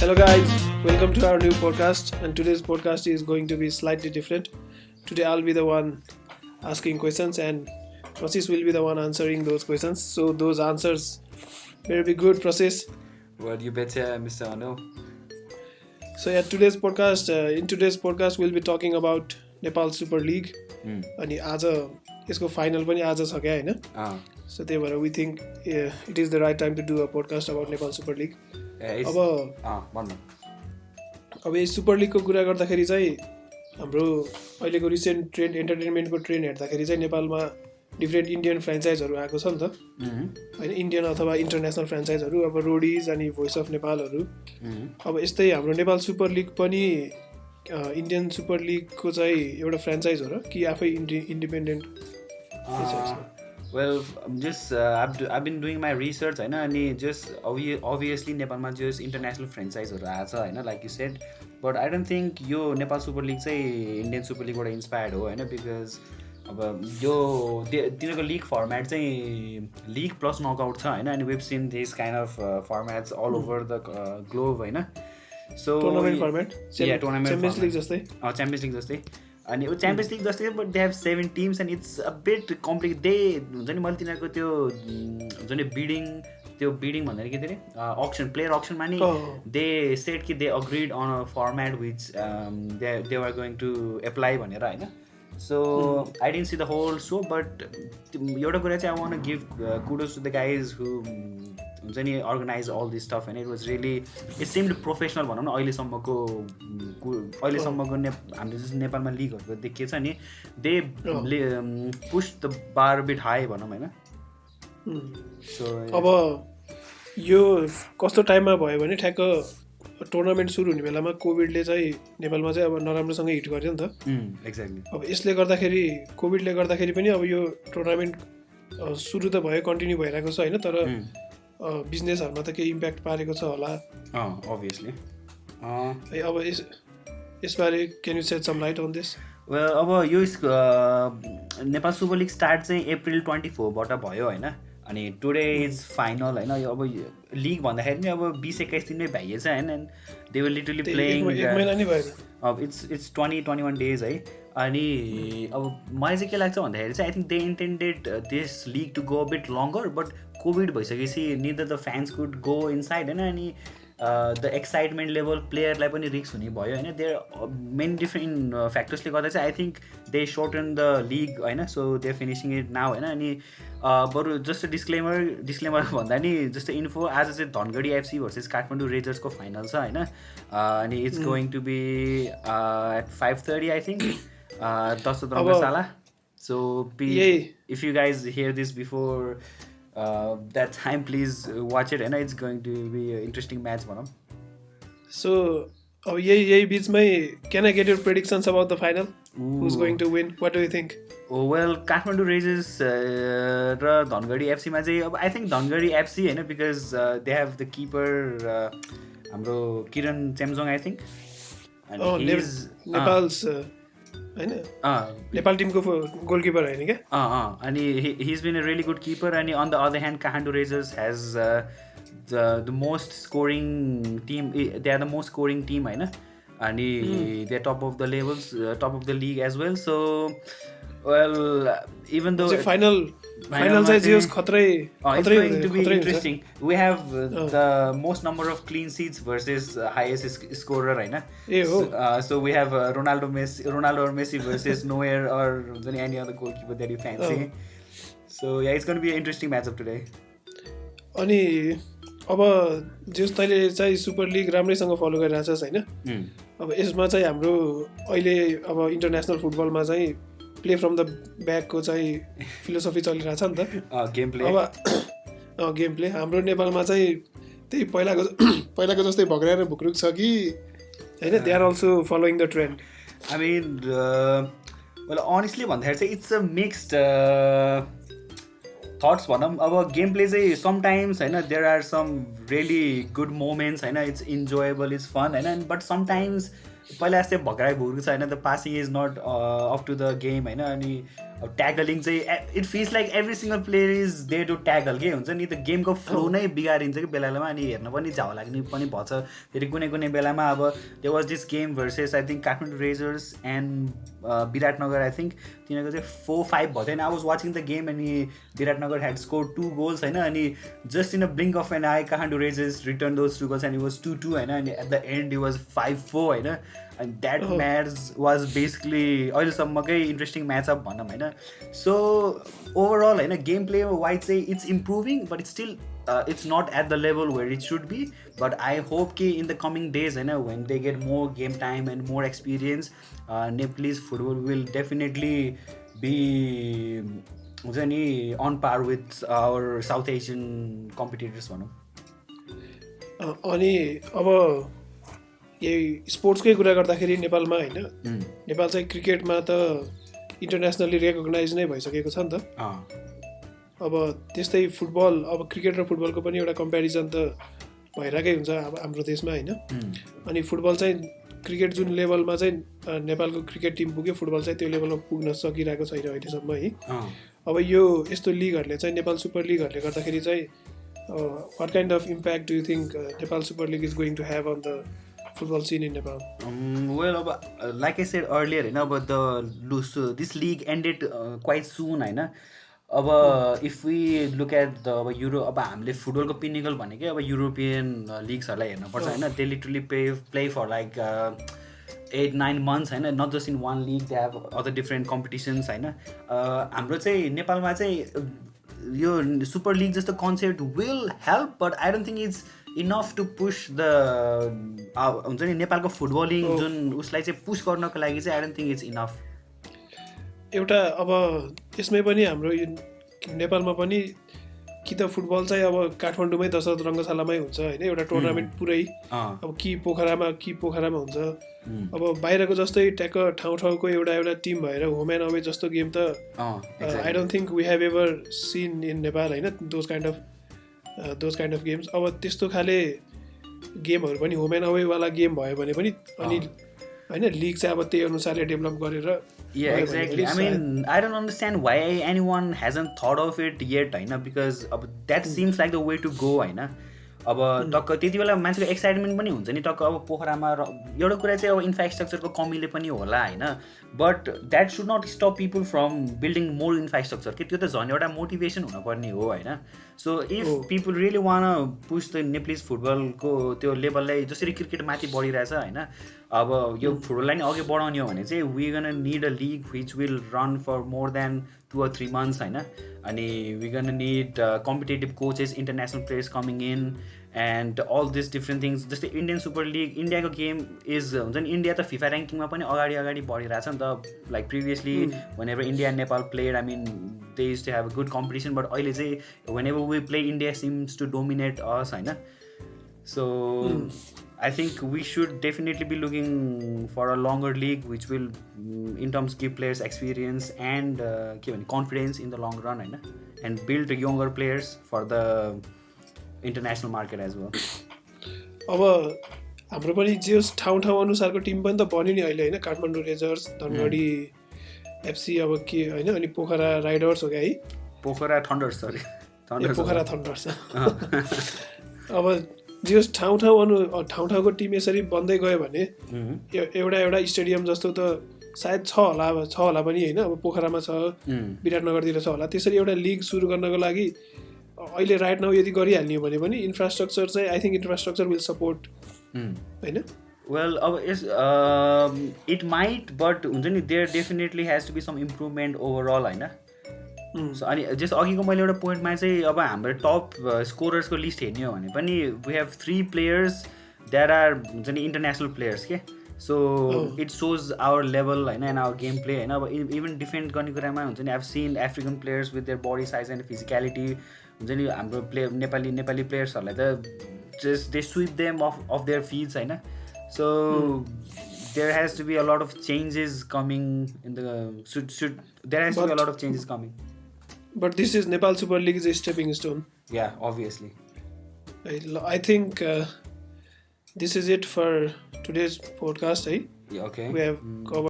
Hello guys, welcome to our new podcast, and today's podcast is going to be slightly different. Today I'll be the one asking questions and Prasis will be the one answering those questions. So those answers better be good, Prasis. Well, you betcha, Mr. Anu. So in today's podcast we'll be talking about Nepal Super League. अनि आज यसको final पनि आज छ क्या हैन so त्यही भएर we think it is the right time to do a podcast about Nepal super league अब यो सुपर लिगको कुरा गर्दाखेरि चाहिँ हाम्रो अहिलेको रिसेन्ट ट्रेन्ड एन्टरटेनमेन्टको ट्रेन्ड हेर्दाखेरि चाहिँ नेपालमा डिफ्रेन्ट इन्डियन फ्रेन्चाइजहरू आएको छ नि त होइन इन्डियन अथवा इन्टरनेसनल फ्रेन्चाइजहरू अब रोडिज अनि भोइस अफ नेपालहरू अब यस्तै हाम्रो नेपाल सुपर लिग पनि इन्डियन सुपर लिगको चाहिँ एउटा फ्रेन्चाइज हो र कि आफै independent Well, just I've been doing my research हैन अनि just obviously नेपालमा just international फ्रेन्चाइजहरू आछ हैन like you said, but I don't think यो नेपाल सुपर लिग चाहिँ इन्डियन सुपर लिगबाट इन्स्पायर्ड हो हैन बिकज अब यो तिनीहरूको लिग फर्मेट चाहिँ लिग प्लस नकआउट छ हैन अनि we've seen this kind of formats all over the globe हैन so tournament format champions league जस्तै अनि अब च्याम्पियन्स लिग जस्तै but they have 7 teams and it's a bit complicate दे हुन्छ नि मैले तिनीहरूको त्यो हुन्छ नि बिडिङ भन्दाखेरि के अरे अक्सन प्लेयर अक्सनमा नि दे सेड कि they agreed on a format which they are going to apply भनेर होइन so I didn't see the whole so but एउटा कुरा चाहिँ I want give kudos to the guys who हुन्छ नि अर्गनाइज अल दिस स्टफ होइन it was really it seemed professional भनौँ न अहिलेसम्मको हामीले जस्तो नेपालमा लिगहरूको देखिएछ नि they push the bar bit high भनौँ होइन सो अब यो कस्तो टाइममा भयो भने ठ्याक्क टुर्नामेन्ट सुरु हुने बेलामा कोभिडले चाहिँ नेपालमा चाहिँ अब नराम्रोसँग हिट गर्यो नि त एक्ज्याक्टली अब यसले गर्दाखेरि कोभिडले गर्दाखेरि पनि अब यो टुर्नामेन्ट सुरु त भयो कन्टिन्यू भइरहेको छ होइन तर बिजनेसहरूमा त केही इम्प्याक्ट पारेको छ होला अभियसली अब यसबारे can you shed some light on this अब यो नेपाल सुपर लिग स्टार्ट चाहिँ अप्रिल 24बाट भयो होइन अनि टुडे इज फाइनल होइन यो अब लिग भन्दाखेरि नि अब 20-21 दिनमै भइएछ होइन दे विल लिटरली प्लेइङ अब इट्स 20-21 डेज है अनि अब मलाई चाहिँ के लाग्छ भन्दाखेरि चाहिँ I think they intended this league to go bit longer but Covid भइसकेपछि neither the fans could go inside होइन अनि द एक्साइटमेन्ट लेभल प्लेयरलाई पनि रिस्क हुने भयो होइन देयर मेन डिफ्रेन्ट फ्याक्टर्सले गर्दा चाहिँ I think they shorten the league होइन so they finishing it now होइन अनि बरु जस्तो डिस्क्लेमर भन्दा नि जस्तो इन्फो आज चाहिँ धनगढी एफसी भर्सेस काठमाडौँ रेजर्सको फाइनल छ होइन अनि it's going to be at 5:30 I think 10 Dharamshala so if you guys hear this before that time please watch it and it's going to be an interesting match भनौँ so अब यही बीचमै can I get your predictions about the final who's going to win what do you think well Kathmandu Rayzrs र धनगढी एफसीमा चाहिँ अब I think Dhangadhi FC होइन because they have the keeper हाम्रो Kiran Chemjong I think Nepal's होइन नेपाल टिमको गोलकिपर होइन क्या अनि he is been a really good keeper अनि on the other hand Kathmandu Rayzrs has the most scoring team they are the most scoring team होइन अनि they are top of the levels top of the league as well so well even though final चाहिँ जे खतरै going to be interesting. We have the most number of clean sheets versus highest scorer होइन so we have Ronaldo or Messi versus Neuer or any other goalkeeper that you fancy so yeah it's going to be an interesting matchup today अनि अब जस तैले चाहिँ super league राम्रैसँग follow गरिरहेछस् होइन अब यसमा चाहिँ हाम्रो अहिले अब इन्टरनेसनल फुटबलमा चाहिँ प्ले फ्रम द ब्याकको चाहिँ फिलोसफी चलिरहेछ नि त गेम प्ले अब गेम प्ले हाम्रो नेपालमा चाहिँ त्यही पहिलाको जस्तै भग्राएर भुक्रुक छ कि होइन they are also following the trend I mean well honestly भन्दाखेरि चाहिँ इट्स अ मिक्स्ड थट्स भनौँ अब गेम प्ले चाहिँ समटाइम्स होइन there are some really good moments होइन इट्स इन्जोएबल इट्स फन होइन बट समटाइम्स पहिला जस्तै भग्राइ भुक्रुक छ होइन the passing is not up to the game होइन अनि अब ट्याकलिङ चाहिँ it feels like every single player is there to tackle के हुन्छ नि त गेमको फ्लो नै बिगारिन्छ कि बेला बेलामा अनि हेर्न पनि झाउ लाग्ने पनि भन्छ फेरि कुनै कुनै बेलामा अब there was this game versus I think Kathmandu Rayzrs and Biratnagar I think तिनीहरूको चाहिँ 4-5 भयो होइन I was watching the game अनि विराटनगर ह्याड स्कोर 2 गोल्स होइन अनि just in a blink of an eye Kathmandu Rayzrs return those 2 goals and it was 2-2 होइन अनि at the end it was 5-4 होइन and that match was basically अहिलेसम्मकै interesting matchup भनौँ होइन so overall होइन game play wise चाहिँ it's improving but still it's not at the level where it should be but I hope कि in the coming days होइन when they get more game time and more experience Nepalese football will definitely be हुन्छ नि on par with our South Asian competitors भनौँ अनि अब यही स्पोर्ट्सकै कुरा गर्दाखेरि नेपालमा होइन नेपाल चाहिँ क्रिकेटमा त इन्टरनेसनली रेकगनाइज नै भइसकेको छ नि त अब त्यस्तै फुटबल अब क्रिकेट र फुटबलको पनि एउटा कम्पेरिजन त भइरहेकै हुन्छ अब हाम्रो देशमा होइन अनि फुटबल चाहिँ क्रिकेट जुन लेभलमा चाहिँ नेपालको क्रिकेट टिम पुग्यो फुटबल चाहिँ त्यो लेभलमा पुग्न सकिरहेको छैन अहिलेसम्म है अब यो यस्तो लिगहरूले चाहिँ नेपाल सुपर लिगहरूले गर्दाखेरि चाहिँ what kind of impact do you think Nepal super league is going to have on the football scene in Nepal? Well, like I said earlier, you know, but this league ended quite soon, होइन अब if we look at the अब euro अब हामीले फुटबलको pinnacle भनेकै अब European लिग्सहरूलाई हेर्नुपर्छ होइन they literally play for like 8-9 months होइन not just in one league they have other different competitions होइन हाम्रो चाहिँ नेपालमा चाहिँ यो सुपर लिग जस्तो concept will help but I don't think it's enough to push the हुन्छ नि नेपालको फुटबलिङ जुन उसलाई चाहिँ पुस गर्नको लागि चाहिँ I don't think it's enough एउटा अब यसमै पनि हाम्रो नेपालमा पनि कि त फुटबल चाहिँ अब काठमाडौँमै दशरथ रङ्गशालामै हुन्छ होइन एउटा टुर्नामेन्ट पुरै अब कि पोखरामा हुन्छ अब बाहिरको जस्तै ट्याक्क ठाउँ एउटा टिम भएर होम एन्ड अवे जस्तो गेम त I don't think we have ever seen in Nepal होइन दोज काइन्ड अफ गेम्स अब त्यस्तो खाले गेमहरू पनि होम एन्ड अवेवाला गेम भयो भने पनि अनि होइन लिग चाहिँ अब त्यही अनुसारले डेभलप गरेर Yeah, exactly. I mean, I don't understand why anyone hasn't thought of it yet, होइन because अब that seems like the way to go होइन अब टक्क त्यति बेला मान्छेको एक्साइटमेन्ट पनि हुन्छ नि टक्क अब पोखरामा एउटा कुरा चाहिँ अब इन्फ्रास्ट्रक्चरको कमीले पनि होला होइन but that should not stop people from building more infrastructure कि त्यो त झन् एउटा मोटिभेसन हुनुपर्ने हो होइन so if people really want push the Nepalese फुटबलको त्यो लेभललाई जसरी क्रिकेट माथि बढिरहेछ होइन अब यो फुटबललाई नै अघि बढाउने हो भने चाहिँ we gonna need a league which will run for more than 2 or 3 months होइन अनि we gonna need competitive coaches international players coming in and all this different things जस्तै इन्डियन सुपर लिग इन्डियाको गेम इज हुन्छ नि India त FIFA ऱ्याङ्किङमा पनि अगाडि बढिरहेछ नि त like previously whenever India and Nepal player I mean they use to have a good competition but अहिले चाहिँ whenever we play India seems to dominate us होइन so I think we should definitely be looking for a longer league which will in terms give players experience and confidence in the long run and build younger players for the international market as well. अब हाम्रो पनि जे ठाउँ अनुसारको team पनि त बन्यो नि अहिले होइन काठमाडौँ रेजर्स धनगढी एफसी अब के होइन अनि पोखरा राइडर्स हो क्या है पोखरा थन्डर्स सरी पोखरा थन्डर्स अब जे ठाउँको टिम यसरी बन्दै गयो भने एउटा स्टेडियम जस्तो त सायद छ होला पनि होइन अब पोखरामा छ विराटनगरतिर छ होला त्यसरी एउटा लिग सुरु गर्नको लागि अहिले राइट नाउ यदि गरिहाल्ने हो भने पनि इन्फ्रास्ट्रक्चर चाहिँ I think infrastructure will support होइन वेल अब इट माइट बट हुन्छ नि there definitely has to be some improvement overall होइन सो अनि जस्तो अघिको मैले एउटा पोइन्टमा चाहिँ अब हाम्रो टप स्कोरर्सको लिस्ट हेर्ने हो भने पनि we have 3 players that are हुन्छ नि इन्टरनेसनल प्लेयर्स के so it shows our level होइन एन्ड आवर गेम प्ले होइन अब इभन डिफेन्ड गर्ने कुरामा हुन्छ नि I have seen African players with their body size and physicality हुन्छ नि हाम्रो नेपाली प्लेयर्सहरूलाई त just they sweep them off their fields होइन so there has to be a lot of changes coming in the there has to be a lot of changes coming. But this is Nepal Super League is a stepping stone. Yeah, obviously. I think this is it for today's podcast. Yeah, okay. We have covered